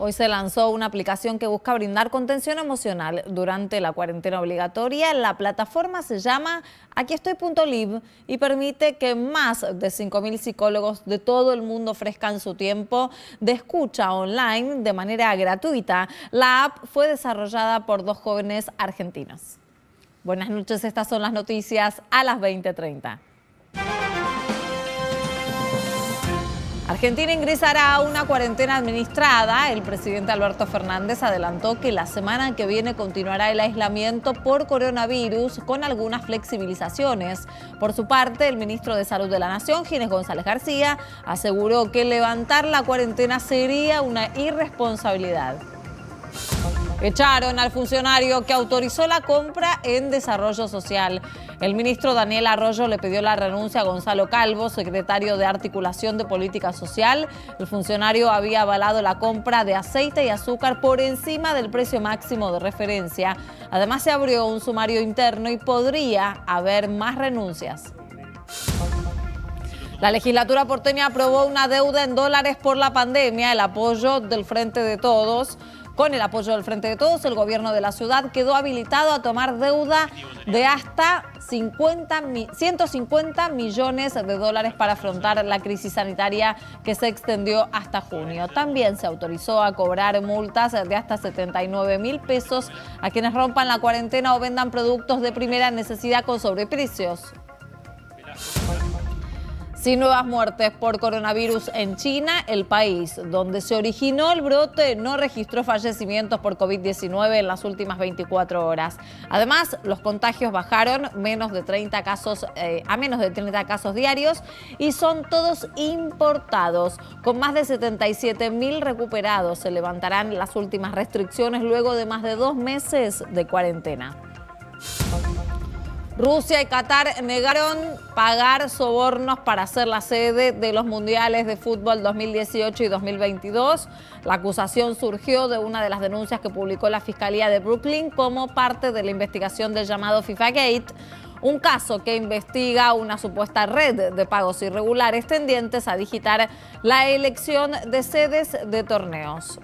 Hoy se lanzó una aplicación que busca brindar contención emocional durante la cuarentena obligatoria. La plataforma se llama Aquiestoy.live y permite que más de 5.000 psicólogos de todo el mundo ofrezcan su tiempo de escucha online de manera gratuita. La app fue desarrollada por 2 jóvenes argentinos. Buenas noches, estas son las noticias a las 20:30. Argentina ingresará a una cuarentena administrada. El presidente Alberto Fernández adelantó que la semana que viene continuará el aislamiento por coronavirus con algunas flexibilizaciones. Por su parte, el ministro de Salud de la Nación, Ginés González García, aseguró que levantar la cuarentena sería una irresponsabilidad. Echaron al funcionario que autorizó la compra en Desarrollo Social. El ministro Daniel Arroyo le pidió la renuncia a Gonzalo Calvo, secretario de Articulación de Política Social. El funcionario había avalado la compra de aceite y azúcar por encima del precio máximo de referencia. Además, se abrió un sumario interno y podría haber más renuncias. La legislatura porteña aprobó una deuda en dólares por la pandemia, el apoyo del Frente de Todos. Con el apoyo del Frente de Todos, el gobierno de la ciudad quedó habilitado a tomar deuda de hasta 150 millones de dólares para afrontar la crisis sanitaria que se extendió hasta junio. También se autorizó a cobrar multas de hasta 79.000 pesos a quienes rompan la cuarentena o vendan productos de primera necesidad con sobreprecios. Sin nuevas muertes por coronavirus en China, el país donde se originó el brote no registró fallecimientos por COVID-19 en las últimas 24 horas. Además, los contagios bajaron a menos de 30 casos diarios y son todos importados. Con más de 77.000 recuperados, se levantarán las últimas restricciones luego de más de 2 meses de cuarentena. Rusia y Qatar negaron pagar sobornos para ser la sede de los mundiales de fútbol 2018 y 2022. La acusación surgió de una de las denuncias que publicó la Fiscalía de Brooklyn como parte de la investigación del llamado FIFA Gate, un caso que investiga una supuesta red de pagos irregulares tendientes a digitar la elección de sedes de torneos.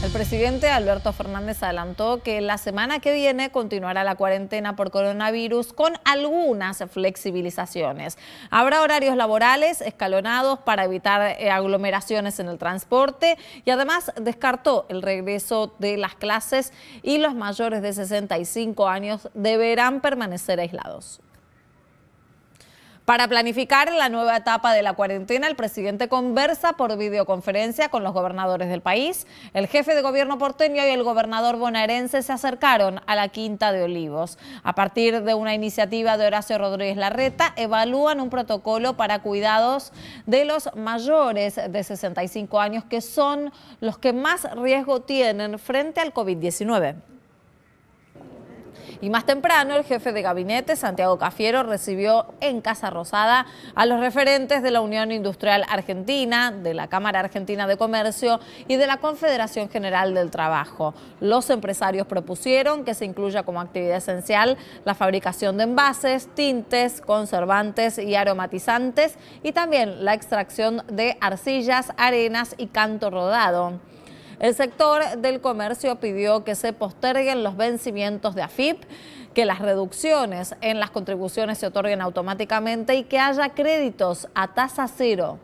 El presidente Alberto Fernández adelantó que la semana que viene continuará la cuarentena por coronavirus con algunas flexibilizaciones. Habrá horarios laborales escalonados para evitar aglomeraciones en el transporte y además descartó el regreso de las clases y los mayores de 65 años deberán permanecer aislados. Para planificar la nueva etapa de la cuarentena, el presidente conversa por videoconferencia con los gobernadores del país. El jefe de gobierno porteño y el gobernador bonaerense se acercaron a la Quinta de Olivos. A partir de una iniciativa de Horacio Rodríguez Larreta, evalúan un protocolo para cuidados de los mayores de 65 años, que son los que más riesgo tienen frente al COVID-19. Y más temprano, el jefe de gabinete, Santiago Cafiero, recibió en Casa Rosada a los referentes de la Unión Industrial Argentina, de la Cámara Argentina de Comercio y de la Confederación General del Trabajo. Los empresarios propusieron que se incluya como actividad esencial la fabricación de envases, tintes, conservantes y aromatizantes y también la extracción de arcillas, arenas y canto rodado. El sector del comercio pidió que se posterguen los vencimientos de AFIP, que las reducciones en las contribuciones se otorguen automáticamente y que haya créditos a tasa cero.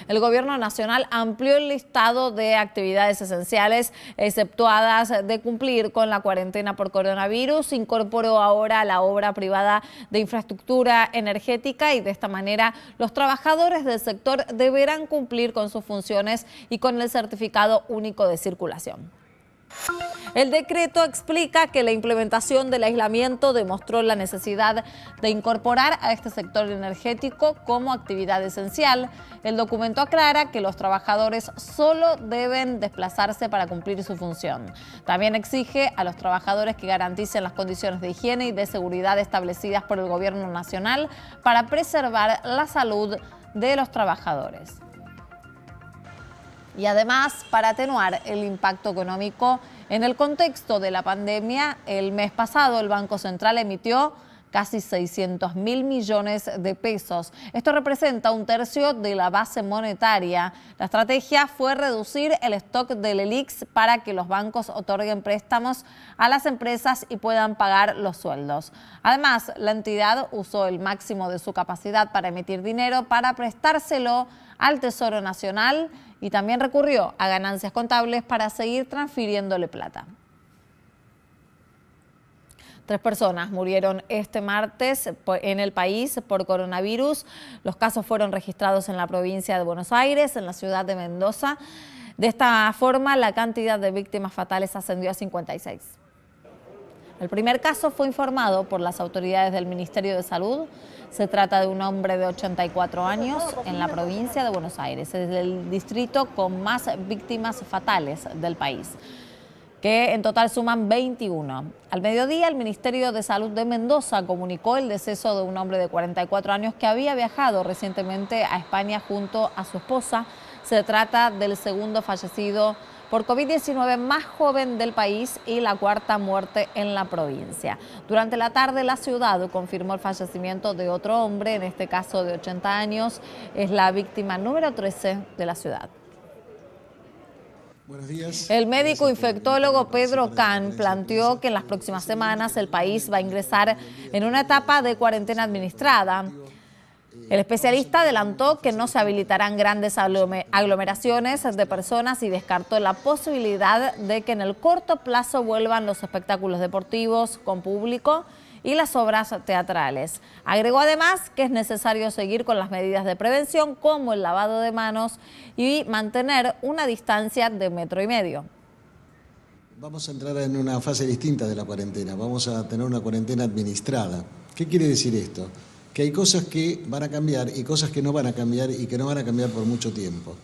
El gobierno nacional amplió el listado de actividades esenciales exceptuadas de cumplir con la cuarentena por coronavirus. Incorporó ahora la obra privada de infraestructura energética y de esta manera los trabajadores del sector deberán cumplir con sus funciones y con el certificado único de circulación. El decreto explica que la implementación del aislamiento demostró la necesidad de incorporar a este sector energético como actividad esencial. El documento aclara que los trabajadores solo deben desplazarse para cumplir su función. También exige a los trabajadores que garanticen las condiciones de higiene y de seguridad establecidas por el Gobierno Nacional para preservar la salud de los trabajadores. Y además, para atenuar el impacto económico en el contexto de la pandemia, el mes pasado el Banco Central emitió casi 600.000 millones de pesos. Esto representa 1/3 de la base monetaria. La estrategia fue reducir el stock del ELIX para que los bancos otorguen préstamos a las empresas y puedan pagar los sueldos. Además, la entidad usó el máximo de su capacidad para emitir dinero para prestárselo al Tesoro Nacional y también recurrió a ganancias contables para seguir transfiriéndole plata. 3 personas murieron este martes en el país por coronavirus. Los casos fueron registrados en la provincia de Buenos Aires, en la ciudad de Mendoza. De esta forma, la cantidad de víctimas fatales ascendió a 56. El primer caso fue informado por las autoridades del Ministerio de Salud. Se trata de un hombre de 84 años en la provincia de Buenos Aires. Es el distrito con más víctimas fatales del país, que en total suman 21. Al mediodía, el Ministerio de Salud de Mendoza comunicó el deceso de un hombre de 44 años que había viajado recientemente a España junto a su esposa. Se trata del segundo fallecido por COVID-19 más joven del país y la 4ª muerte en la provincia. Durante la tarde, la ciudad confirmó el fallecimiento de otro hombre, en este caso de 80 años. Es la víctima número 13 de la ciudad. Buenos días. El médico infectólogo Pedro Can planteó que en las próximas semanas el país va a ingresar en una etapa de cuarentena administrada. El especialista adelantó que no se habilitarán grandes aglomeraciones de personas y descartó la posibilidad de que en el corto plazo vuelvan los espectáculos deportivos con público y las obras teatrales. Agregó además que es necesario seguir con las medidas de prevención como el lavado de manos y mantener una distancia de 1,5 metros. Vamos a entrar en una fase distinta de la cuarentena. Vamos a tener una cuarentena administrada. ¿Qué quiere decir esto? Que hay cosas que van a cambiar y cosas que no van a cambiar y que no van a cambiar por mucho tiempo.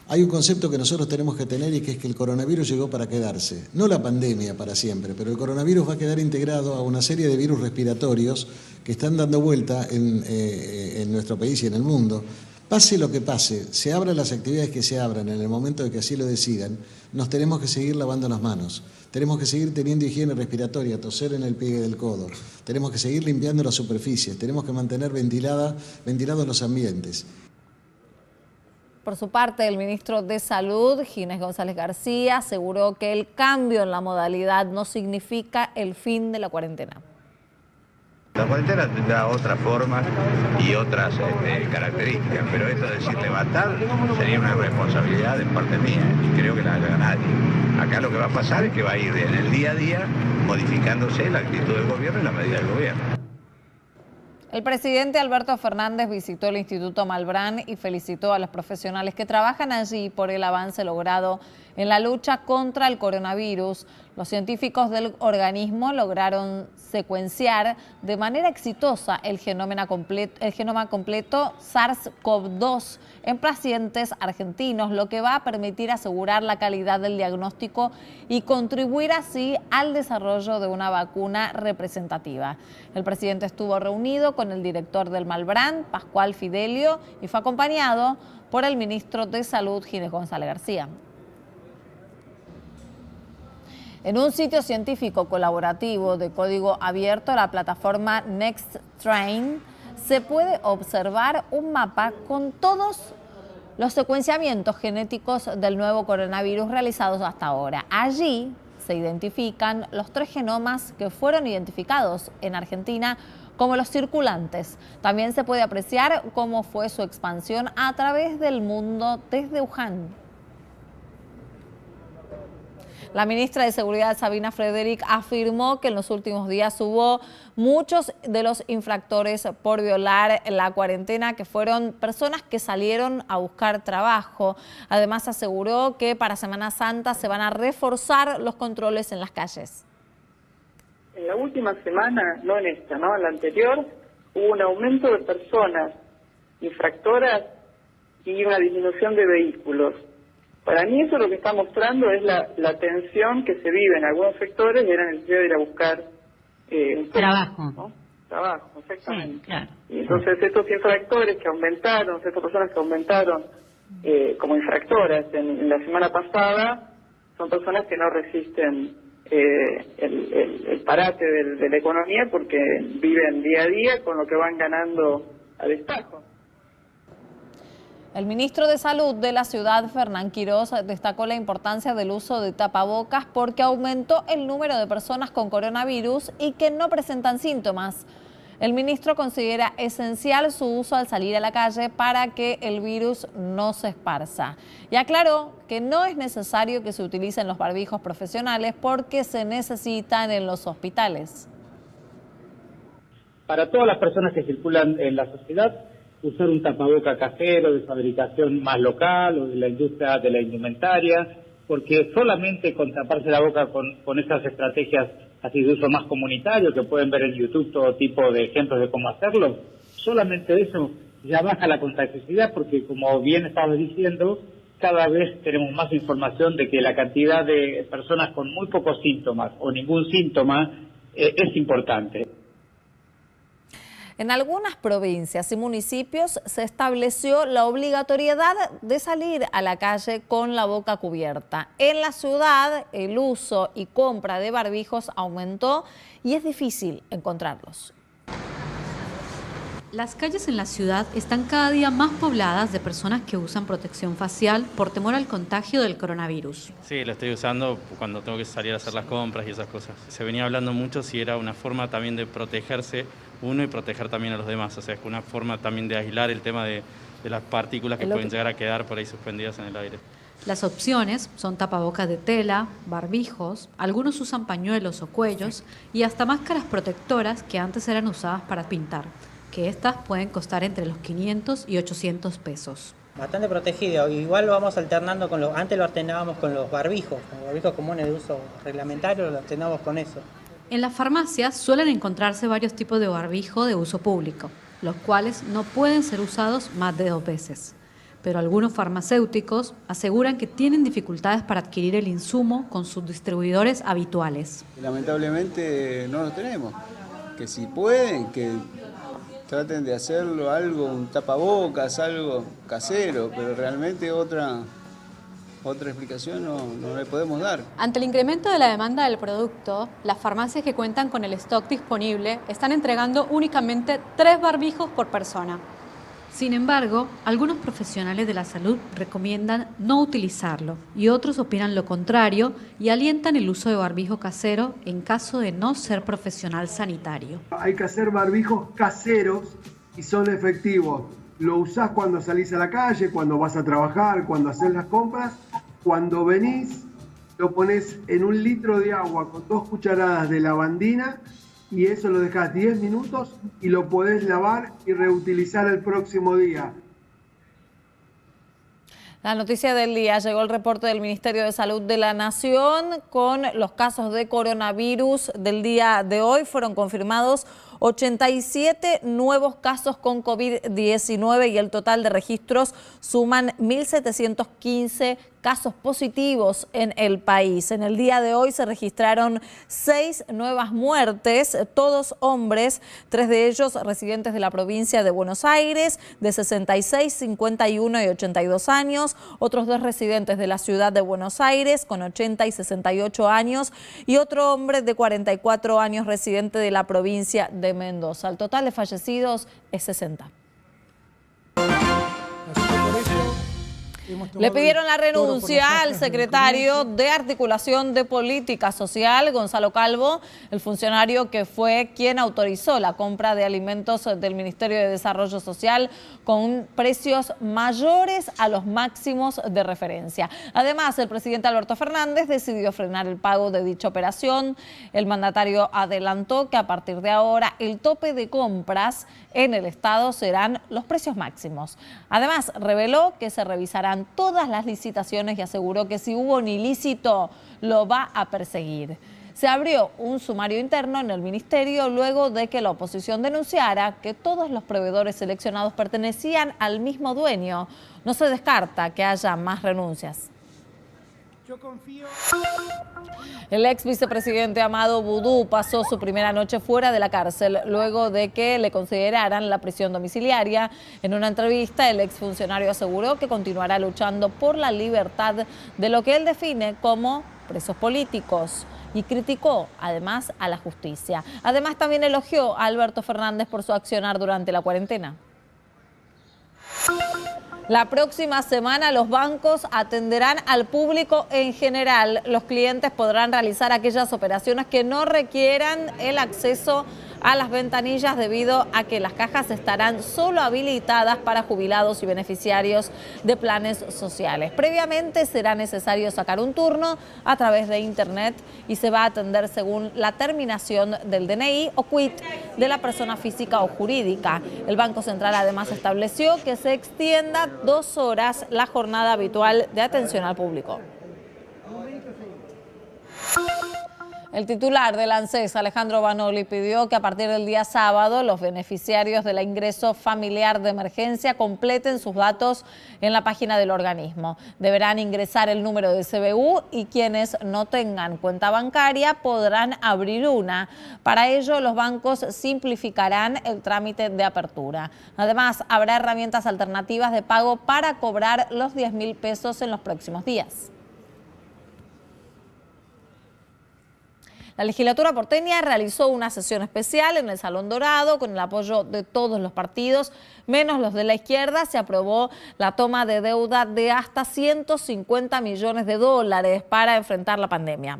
Hay un concepto que nosotros tenemos que tener y que es que el coronavirus llegó para quedarse. No la pandemia para siempre, pero el coronavirus va a quedar integrado a una serie de virus respiratorios que están dando vuelta en nuestro país y en el mundo. Pase lo que pase, se abran las actividades que se abran en el momento de que así lo decidan, nos tenemos que seguir lavando las manos. Tenemos que seguir teniendo higiene respiratoria, toser en el pliegue del codo. Tenemos que seguir limpiando las superficies. Tenemos que mantener ventilados los ambientes. Por su parte, el ministro de Salud, Ginés González García, aseguró que el cambio en la modalidad no significa el fin de la cuarentena. La cuarentena tendrá otras formas y otras características, pero esto de decir levantar sería una responsabilidad de parte mía y creo que la haga nadie. Acá lo que va a pasar es que va a ir en el día a día modificándose la actitud del gobierno y la medida del gobierno. El presidente Alberto Fernández visitó el Instituto Malbrán y felicitó a los profesionales que trabajan allí por el avance logrado en la lucha contra el coronavirus. Los científicos del organismo lograron secuenciar de manera exitosa el genoma completo SARS-CoV-2 en pacientes argentinos, lo que va a permitir asegurar la calidad del diagnóstico y contribuir así al desarrollo de una vacuna representativa. El presidente estuvo reunido con el director del Malbrán, Pascual Fidelio, y fue acompañado por el ministro de Salud, Ginés González García. En un sitio científico colaborativo de código abierto, la plataforma NextStrain, se puede observar un mapa con todos los secuenciamientos genéticos del nuevo coronavirus realizados hasta ahora. Allí se identifican los 3 genomas que fueron identificados en Argentina como los circulantes. También se puede apreciar cómo fue su expansión a través del mundo desde Wuhan. La ministra de Seguridad, Sabina Frederick, afirmó que en los últimos días hubo muchos de los infractores por violar la cuarentena que fueron personas que salieron a buscar trabajo. Además, aseguró que para Semana Santa se van a reforzar los controles en las calles. En la última semana, no en esta, ¿no? En la anterior, hubo un aumento de personas infractoras y una disminución de vehículos. Para mí eso lo que está mostrando es la tensión que se vive en algunos sectores y la necesidad de ir a buscar trabajo. ¿no? Trabajo, exactamente. Sí, claro. Y entonces estos infractores que aumentaron, estas personas que aumentaron como infractoras en la semana pasada, son personas que no resisten el parate de la economía porque viven día a día con lo que van ganando a destajo. El ministro de Salud de la ciudad, Fernán Quiroz, destacó la importancia del uso de tapabocas porque aumentó el número de personas con coronavirus y que no presentan síntomas. El ministro considera esencial su uso al salir a la calle para que el virus no se esparza. Y aclaró que no es necesario que se utilicen los barbijos profesionales porque se necesitan en los hospitales. Para todas las personas que circulan en la sociedad, usar un tapaboca casero de fabricación más local o de la industria de la indumentaria, porque solamente con taparse la boca con esas estrategias así de uso más comunitario, que pueden ver en YouTube todo tipo de ejemplos de cómo hacerlo, solamente eso ya baja la contagiosidad, porque como bien estabas diciendo, cada vez tenemos más información de que la cantidad de personas con muy pocos síntomas o ningún síntoma es importante. En algunas provincias y municipios se estableció la obligatoriedad de salir a la calle con la boca cubierta. En la ciudad, el uso y compra de barbijos aumentó y es difícil encontrarlos. Las calles en la ciudad están cada día más pobladas de personas que usan protección facial por temor al contagio del coronavirus. Sí, lo estoy usando cuando tengo que salir a hacer las compras y esas cosas. Se venía hablando mucho si era una forma también de protegerse uno y proteger también a los demás. O sea, es una forma también de aislar el tema de las partículas que pueden llegar a quedar por ahí suspendidas en el aire. Las opciones son tapabocas de tela, barbijos, algunos usan pañuelos o cuellos y hasta máscaras protectoras que antes eran usadas para pintar, que estas pueden costar entre los 500 y 800 pesos. Bastante protegido, igual vamos alternando con antes lo alternábamos con los barbijos comunes de uso reglamentario, lo alternamos con eso. En las farmacias suelen encontrarse varios tipos de barbijo de uso público, los cuales no pueden ser usados más de 2 veces. Pero algunos farmacéuticos aseguran que tienen dificultades para adquirir el insumo con sus distribuidores habituales. Lamentablemente no los tenemos, que si pueden, que traten de hacerlo algo, un tapabocas, algo casero, pero realmente otra explicación no le podemos dar. Ante el incremento de la demanda del producto, las farmacias que cuentan con el stock disponible están entregando únicamente 3 barbijos por persona. Sin embargo, algunos profesionales de la salud recomiendan no utilizarlo y otros opinan lo contrario y alientan el uso de barbijo casero en caso de no ser profesional sanitario. Hay que hacer barbijos caseros y son efectivos. Lo usás cuando salís a la calle, cuando vas a trabajar, cuando haces las compras. Cuando venís, lo pones en 1 litro de agua con 2 cucharadas de lavandina y eso lo dejás 10 minutos y lo podés lavar y reutilizar el próximo día. La noticia del día, llegó el reporte del Ministerio de Salud de la Nación con los casos de coronavirus del día de hoy. Fueron confirmados 87 nuevos casos con COVID-19 y el total de registros suman 1.715 casos positivos en el país. En el día de hoy se registraron 6 nuevas muertes, todos hombres, 3 de ellos residentes de la provincia de Buenos Aires, de 66, 51 y 82 años, otros 2 residentes de la ciudad de Buenos Aires con 80 y 68 años y otro hombre de 44 años residente de la provincia de Mendoza. El total de fallecidos es 60. Le pidieron la renuncia al secretario de Articulación de Política Social, Gonzalo Calvo, el funcionario que fue quien autorizó la compra de alimentos del Ministerio de Desarrollo Social con precios mayores a los máximos de referencia. Además, el presidente Alberto Fernández decidió frenar el pago de dicha operación. El mandatario adelantó que a partir de ahora el tope de compras en el Estado serán los precios máximos. Además, reveló que se revisarán todas las licitaciones y aseguró que si hubo un ilícito lo va a perseguir. Se abrió un sumario interno en el ministerio luego de que la oposición denunciara que todos los proveedores seleccionados pertenecían al mismo dueño. No se descarta que haya más renuncias. Yo confío. El ex vicepresidente Amado Boudou pasó su primera noche fuera de la cárcel luego de que le consideraran la prisión domiciliaria. En una entrevista, el exfuncionario aseguró que continuará luchando por la libertad de lo que él define como presos políticos y criticó además a la justicia. Además, también elogió a Alberto Fernández por su accionar durante la cuarentena. La próxima semana los bancos atenderán al público en general. Los clientes podrán realizar aquellas operaciones que no requieran el acceso a las ventanillas debido a que las cajas estarán solo habilitadas para jubilados y beneficiarios de planes sociales. Previamente será necesario sacar un turno a través de internet y se va a atender según la terminación del DNI o quit de la persona física o jurídica. El Banco Central además estableció que se extienda 2 horas la jornada habitual de atención al público. El titular del ANSES, Alejandro Vanoli, pidió que a partir del día sábado los beneficiarios del ingreso familiar de emergencia completen sus datos en la página del organismo. Deberán ingresar el número de CBU y quienes no tengan cuenta bancaria podrán abrir una. Para ello, los bancos simplificarán el trámite de apertura. Además, habrá herramientas alternativas de pago para cobrar los 10.000 pesos en los próximos días. La legislatura porteña realizó una sesión especial en el Salón Dorado con el apoyo de todos los partidos, menos los de la izquierda. Se aprobó la toma de deuda de hasta 150 millones de dólares para enfrentar la pandemia.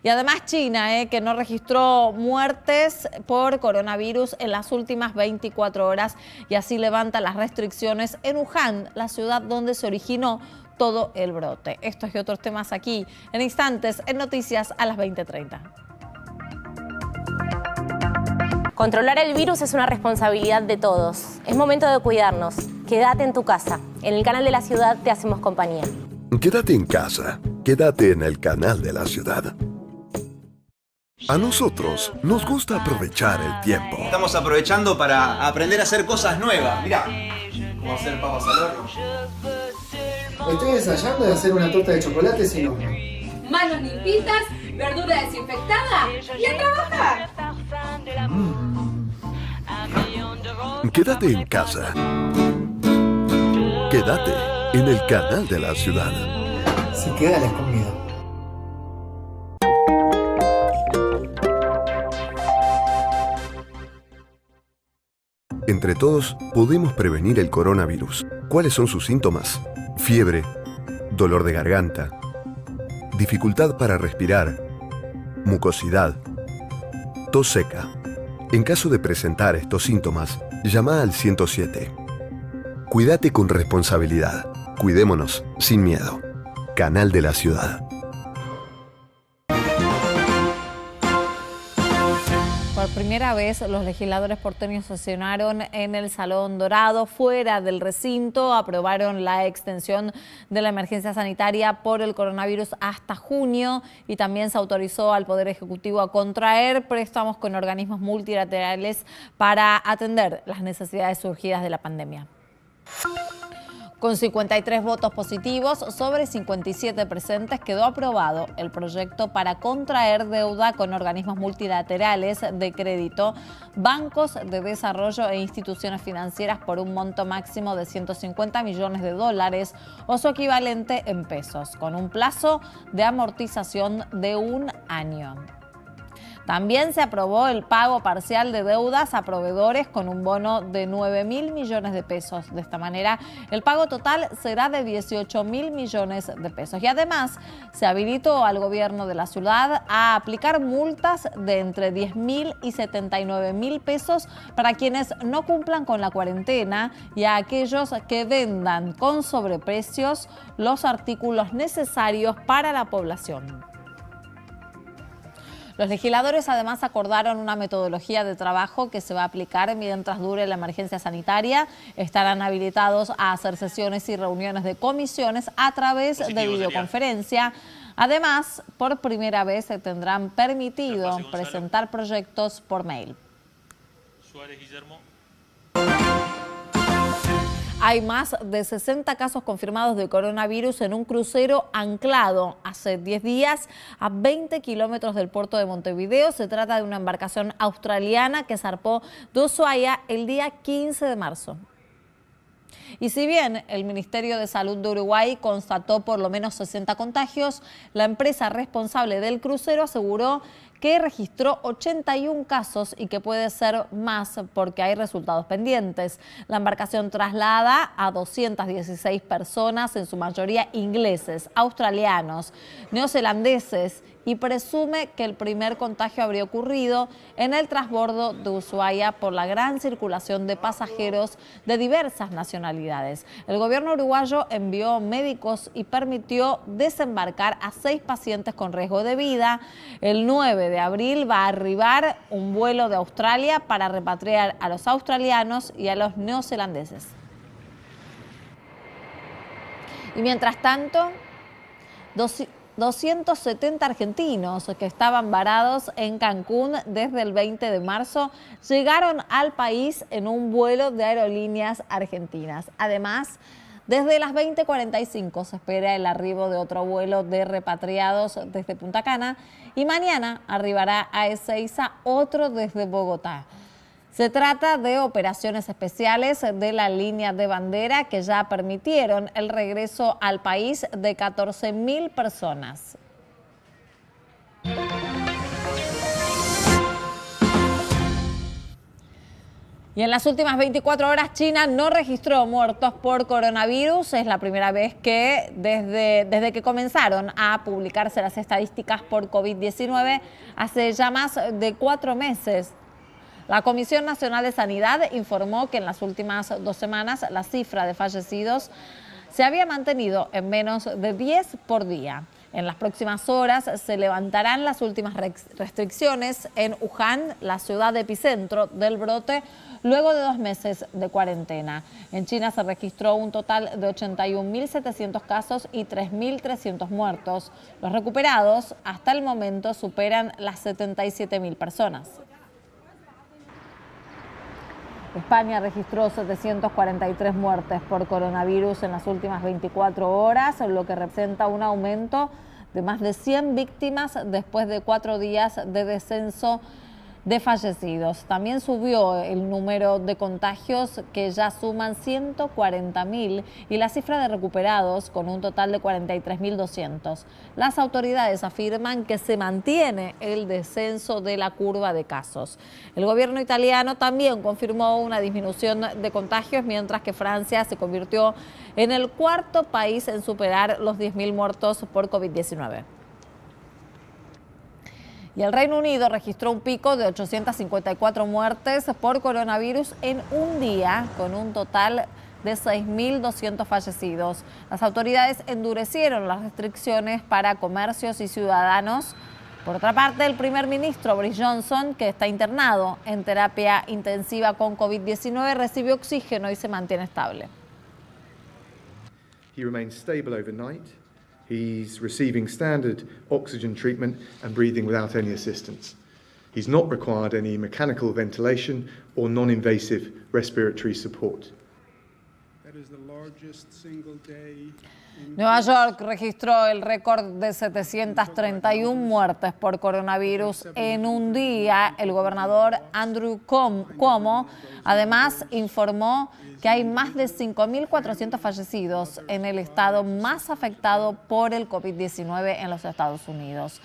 Y además China, que no registró muertes por coronavirus en las últimas 24 horas y así levanta las restricciones en Wuhan, la ciudad donde se originó todo el brote. Estos y otros temas aquí en instantes en Noticias a las 20:30. Controlar el virus es una responsabilidad de todos. Es momento de cuidarnos. Quédate en tu casa. En el Canal de la Ciudad te hacemos compañía. Quédate en casa. Quédate en el Canal de la Ciudad. A nosotros nos gusta aprovechar el tiempo. Estamos aprovechando para aprender a hacer cosas nuevas. Mirá, cómo hacer papas al horno. Estoy ensayando de hacer una torta de chocolate sin horno. Manos limpitas, verdura desinfectada y a trabajar. Quédate en casa. Quédate en el Canal de la Ciudad. Si queda la comida. Entre todos podemos prevenir el coronavirus. ¿Cuáles son sus síntomas? Fiebre, dolor de garganta, dificultad para respirar, mucosidad, tos seca. En caso de presentar estos síntomas, llama al 107. Cuídate con responsabilidad. Cuidémonos sin miedo. Canal de la Ciudad. Por primera vez, los legisladores porteños sesionaron en el Salón Dorado. Fuera del recinto, aprobaron la extensión de la emergencia sanitaria por el coronavirus hasta junio y también se autorizó al Poder Ejecutivo a contraer préstamos con organismos multilaterales para atender las necesidades surgidas de la pandemia. Con 53 votos positivos sobre 57 presentes, quedó aprobado el proyecto para contraer deuda con organismos multilaterales de crédito, bancos de desarrollo e instituciones financieras por un monto máximo de 150 millones de dólares o su equivalente en pesos, con un plazo de amortización de 1 año. También se aprobó el pago parcial de deudas a proveedores con un bono de 9.000 millones de pesos. De esta manera, el pago total será de 18.000 millones de pesos. Y además, se habilitó al gobierno de la ciudad a aplicar multas de entre 10.000 y 79.000 pesos para quienes no cumplan con la cuarentena y a aquellos que vendan con sobreprecios los artículos necesarios para la población. Los legisladores además acordaron una metodología de trabajo que se va a aplicar mientras dure la emergencia sanitaria. Estarán habilitados a hacer sesiones y reuniones de comisiones a través de videoconferencia. Además, por primera vez se tendrán permitido presentar proyectos por mail. Suárez Guillermo. Hay más de 60 casos confirmados de coronavirus en un crucero anclado hace 10 días a 20 kilómetros del puerto de Montevideo. Se trata de una embarcación australiana que zarpó de Ushuaia el día 15 de marzo. Y si bien el Ministerio de Salud de Uruguay constató por lo menos 60 contagios, la empresa responsable del crucero aseguró que registró 81 casos y que puede ser más porque hay resultados pendientes. La embarcación traslada a 216 personas, en su mayoría ingleses, australianos, neozelandeses, y presume que el primer contagio habría ocurrido en el transbordo de Ushuaia por la gran circulación de pasajeros de diversas nacionalidades. El gobierno uruguayo envió médicos y permitió desembarcar a 6 pacientes con riesgo de vida. El 9 de abril va a arribar un vuelo de Australia para repatriar a los australianos y a los neozelandeses. Y mientras tanto, 270 argentinos que estaban varados en Cancún desde el 20 de marzo llegaron al país en un vuelo de Aerolíneas Argentinas. Además, desde las 20:45 se espera el arribo de otro vuelo de repatriados desde Punta Cana y mañana arribará a Ezeiza otro desde Bogotá. Se trata de operaciones especiales de la línea de bandera que ya permitieron el regreso al país de 14.000 personas. Y en las últimas 24 horas China no registró muertos por coronavirus. Es la primera vez que desde que comenzaron a publicarse las estadísticas por COVID-19 hace ya más de 4 meses. La Comisión Nacional de Sanidad informó que en las últimas 2 semanas la cifra de fallecidos se había mantenido en menos de 10 por día. En las próximas horas se levantarán las últimas restricciones en Wuhan, la ciudad epicentro del brote, luego de 2 meses de cuarentena. En China se registró un total de 81.700 casos y 3.300 muertos. Los recuperados hasta el momento superan las 77.000 personas. España registró 743 muertes por coronavirus en las últimas 24 horas, lo que representa un aumento de más de 100 víctimas después de 4 días de descenso de fallecidos. También subió el número de contagios, que ya suman 140.000, y la cifra de recuperados con un total de 43.200. Las autoridades afirman que se mantiene el descenso de la curva de casos. El gobierno italiano también confirmó una disminución de contagios, mientras que Francia se convirtió en el 4.º país en superar los 10.000 muertos por COVID-19. Y el Reino Unido registró un pico de 854 muertes por coronavirus en un día, con un total de 6.200 fallecidos. Las autoridades endurecieron las restricciones para comercios y ciudadanos. Por otra parte, el primer ministro Boris Johnson, que está internado en terapia intensiva con COVID-19, recibió oxígeno y se mantiene estable. He remains stable overnight. He's receiving standard oxygen treatment and breathing without any assistance. He's not required any mechanical ventilation or non-invasive respiratory support. That is the largest single day. Nueva York registró el récord de 731 muertes por coronavirus en un día. El gobernador Andrew Cuomo además informó que hay más de 5.400 fallecidos en el estado más afectado por el COVID-19 en los Estados Unidos.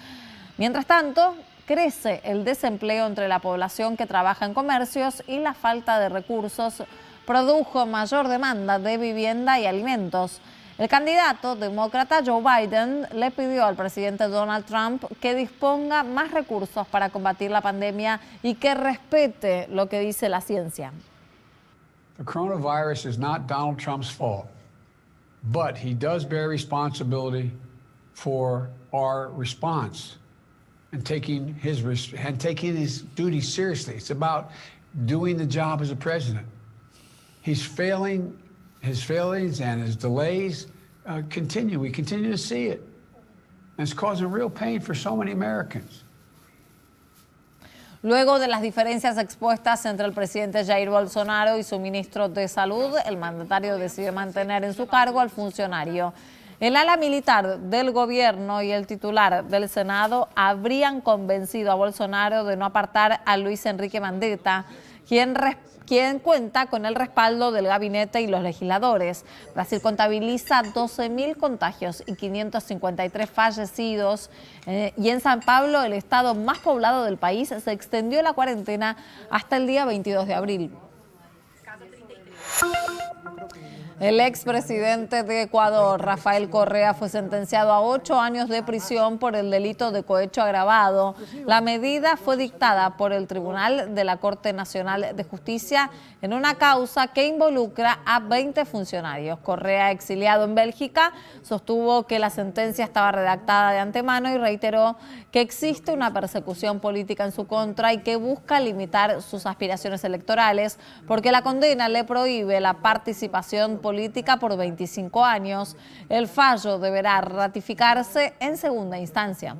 Mientras tanto, crece el desempleo entre la población que trabaja en comercios y la falta de recursos produjo mayor demanda de vivienda y alimentos. El candidato demócrata Joe Biden le pidió al presidente Donald Trump que disponga más recursos para combatir la pandemia y que respete lo que dice la ciencia. The coronavirus is not Donald Trump's fault, but he does bear responsibility for our response and taking his duty seriously. It's about doing the job as a president. He's failing. His failings and his delays continue. We continue to see it. And it's causing real pain for so many Americans. Luego de las diferencias expuestas entre el presidente Jair Bolsonaro y su ministro de Salud, el mandatario decidió mantener en su cargo al funcionario. El ala militar del gobierno y el titular del Senado habrían convencido a Bolsonaro de no apartar a Luis Enrique Mandetta, quien cuenta con el respaldo del gabinete y los legisladores. Brasil contabiliza 12.000 contagios y 553 fallecidos. Y en San Pablo, el estado más poblado del país, se extendió la cuarentena hasta el día 22 de abril. El expresidente de Ecuador, Rafael Correa, fue sentenciado a 8 años de prisión por el delito de cohecho agravado. La medida fue dictada por el Tribunal de la Corte Nacional de Justicia en una causa que involucra a 20 funcionarios. Correa, exiliado en Bélgica, sostuvo que la sentencia estaba redactada de antemano y reiteró que existe una persecución política en su contra y que busca limitar sus aspiraciones electorales porque la condena le prohíbe la participación política por 25 años. El fallo deberá ratificarse en segunda instancia.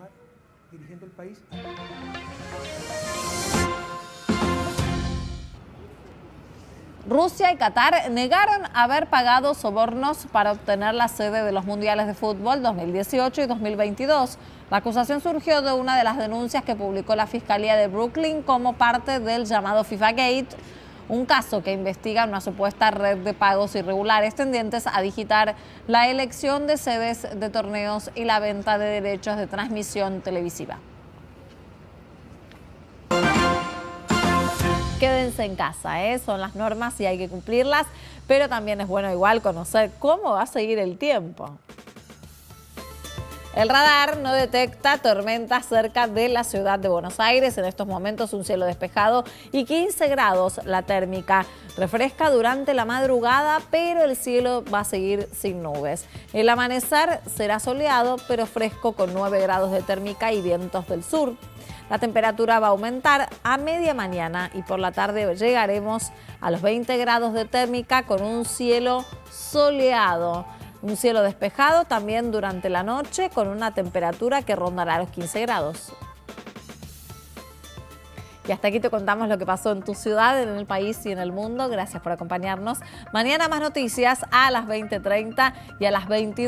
Rusia y Qatar negaron haber pagado sobornos para obtener la sede de los Mundiales de Fútbol 2018 y 2022. La acusación surgió de una de las denuncias que publicó la Fiscalía de Brooklyn como parte del llamado FIFA Gate, un caso que investiga una supuesta red de pagos irregulares tendientes a digitar la elección de sedes de torneos y la venta de derechos de transmisión televisiva. Quédense en casa, son las normas y hay que cumplirlas, pero también es bueno igual conocer cómo va a seguir el tiempo. El radar no detecta tormentas cerca de la ciudad de Buenos Aires. En estos momentos un cielo despejado y 15 grados la térmica. Refresca durante la madrugada, pero el cielo va a seguir sin nubes. El amanecer será soleado, pero fresco con 9 grados de térmica y vientos del sur. La temperatura va a aumentar a media mañana y por la tarde llegaremos a los 20 grados de térmica con un cielo soleado. Un cielo despejado también durante la noche con una temperatura que rondará los 15 grados. Y hasta aquí te contamos lo que pasó en tu ciudad, en el país y en el mundo. Gracias por acompañarnos. Mañana más noticias a las 20:30 y a las 22.